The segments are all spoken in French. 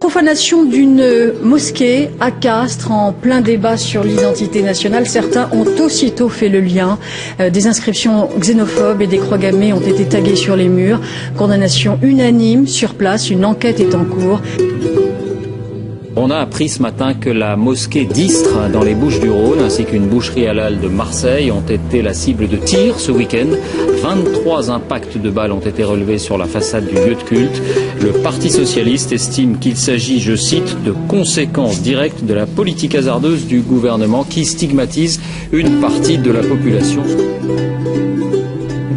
Profanation d'une mosquée à Castres en plein débat sur l'identité nationale. Certains ont aussitôt fait le lien. Des inscriptions xénophobes et des croix gammées ont été taguées sur les murs. Condamnation unanime sur place. Une enquête est en cours. On a appris ce matin que la mosquée d'Istres dans les Bouches-du-Rhône ainsi qu'une boucherie halal de Marseille ont été la cible de tirs ce week-end. 23 impacts de balles ont été relevés sur la façade du lieu de culte. Le Parti socialiste estime qu'il s'agit, je cite, de conséquences directes de la politique hasardeuse du gouvernement qui stigmatise une partie de la population.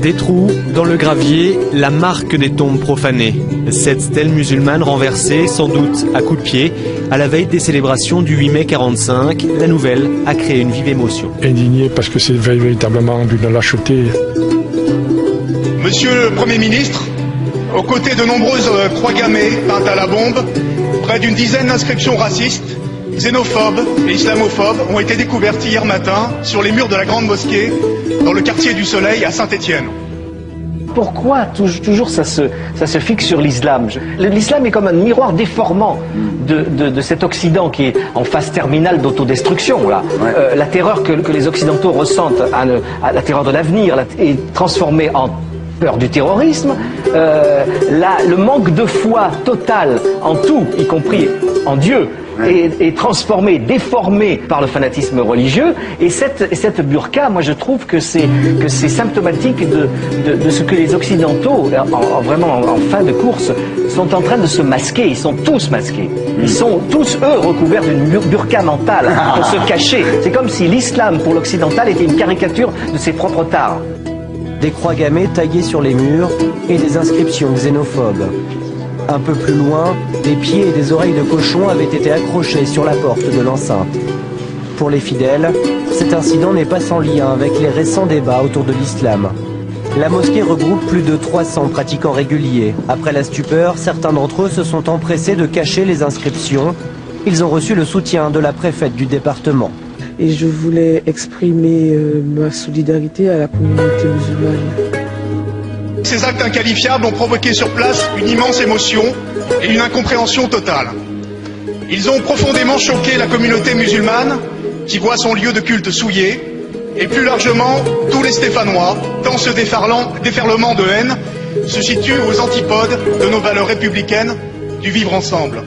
Des trous dans le gravier, la marque des tombes profanées. Cette stèle musulmane renversée, sans doute à coups de pied, à la veille des célébrations du 8 mai 45, la nouvelle a créé une vive émotion. Indigné parce que c'est véritablement d'une lâcheté. Monsieur le Premier ministre, aux côtés de nombreuses croix gammées peintes à la bombe, près d'une dizaine d'inscriptions racistes, xénophobes et islamophobes ont été découvertes hier matin sur les murs de la Grande Mosquée dans le quartier du Soleil à Saint-Étienne. Pourquoi toujours ça se fixe sur l'islam? L'islam est comme un miroir déformant de cet Occident qui est en phase terminale d'autodestruction. Là. Ouais. La terreur que les Occidentaux ressentent, à la terreur de l'avenir, est transformée en peur du terrorisme. Le manque de foi total en tout, y compris en Dieu, est transformé, déformé par le fanatisme religieux. Et cette burqa, moi je trouve que c'est symptomatique de ce que les Occidentaux, vraiment en fin de course, sont en train de se masquer. Ils sont tous masqués. Ils sont tous, eux, recouverts d'une burqa mentale pour se cacher. C'est comme si l'islam, pour l'occidental, était une caricature de ses propres tares. Des croix gammées taguées sur les murs et des inscriptions xénophobes. Un peu plus loin, des pieds et des oreilles de cochon avaient été accrochés sur la porte de l'enceinte. Pour les fidèles, cet incident n'est pas sans lien avec les récents débats autour de l'islam. La mosquée regroupe plus de 300 pratiquants réguliers. Après la stupeur, certains d'entre eux se sont empressés de cacher les inscriptions. Ils ont reçu le soutien de la préfète du département. Et je voulais exprimer ma solidarité à la communauté musulmane. Ces actes inqualifiables ont provoqué sur place une immense émotion et une incompréhension totale. Ils ont profondément choqué la communauté musulmane qui voit son lieu de culte souillé et plus largement tous les Stéphanois, tant ce déferlement de haine se situe aux antipodes de nos valeurs républicaines du vivre ensemble.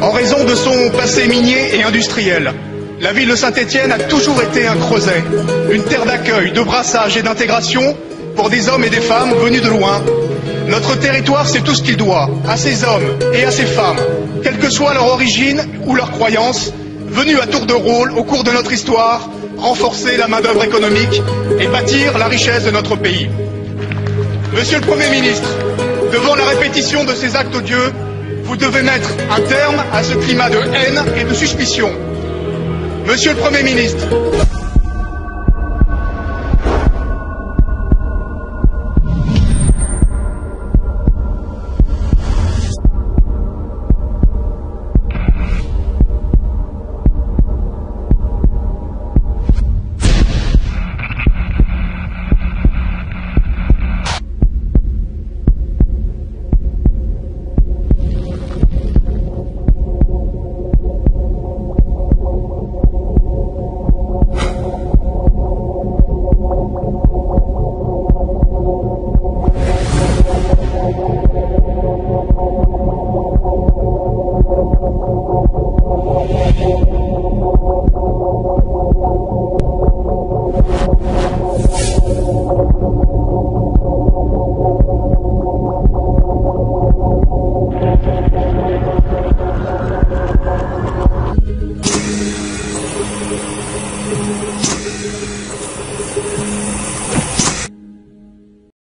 En raison de son passé minier et industriel, la ville de Saint-Étienne a toujours été un creuset, une terre d'accueil, de brassage et d'intégration pour des hommes et des femmes venus de loin. Notre territoire, c'est tout ce qu'il doit à ces hommes et à ces femmes, quelle que soit leur origine ou leur croyance, venus à tour de rôle au cours de notre histoire, renforcer la main-d'œuvre économique et bâtir la richesse de notre pays. Monsieur le Premier ministre, devant la répétition de ces actes odieux, vous devez mettre un terme à ce climat de haine et de suspicion. Monsieur le Premier ministre,